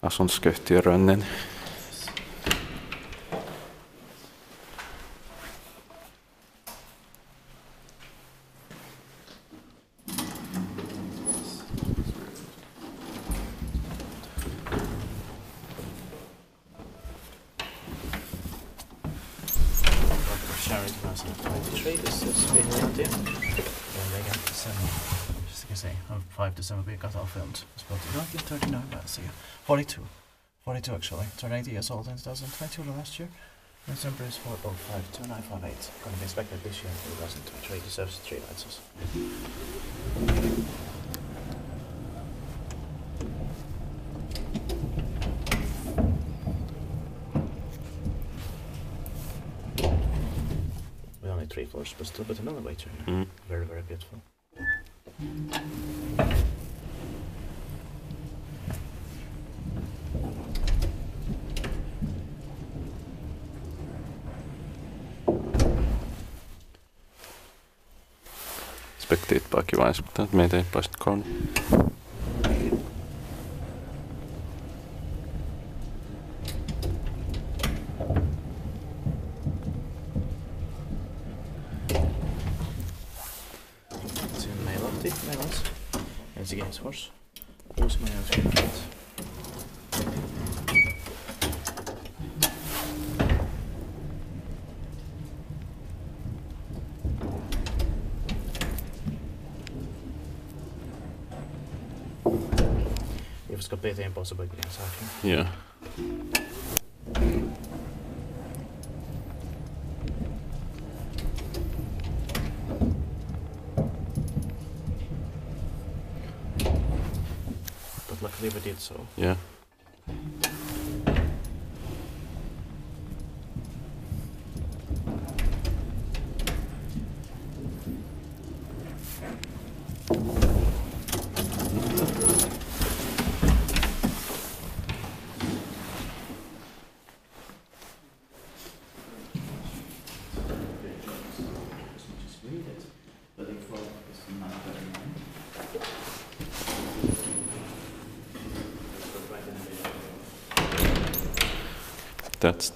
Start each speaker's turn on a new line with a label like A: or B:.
A: asun Skøhtierönnen.
B: Charity 2023, this is Pihlajatie. And they got just you can say, 5 to 7 we got our filmed. It's built in 1939 by ASEA. 42 actually. Turned 80 years old in 2022 last year. This number is 4052958. Going to be inspected this year in 2023. Deserves 3 licenses. Only 3 floors, but still but another waiter. Very, very beautiful.
A: Spektiit bara kiva inspektera, että meitä ei päästä koon.
B: Meilahti, Helsinki Helsingfors. Uusi majoituskunnat. Vi ska peta in på så bygger en sak.
A: Ja.
B: But luckily we did so.
A: Yeah. That's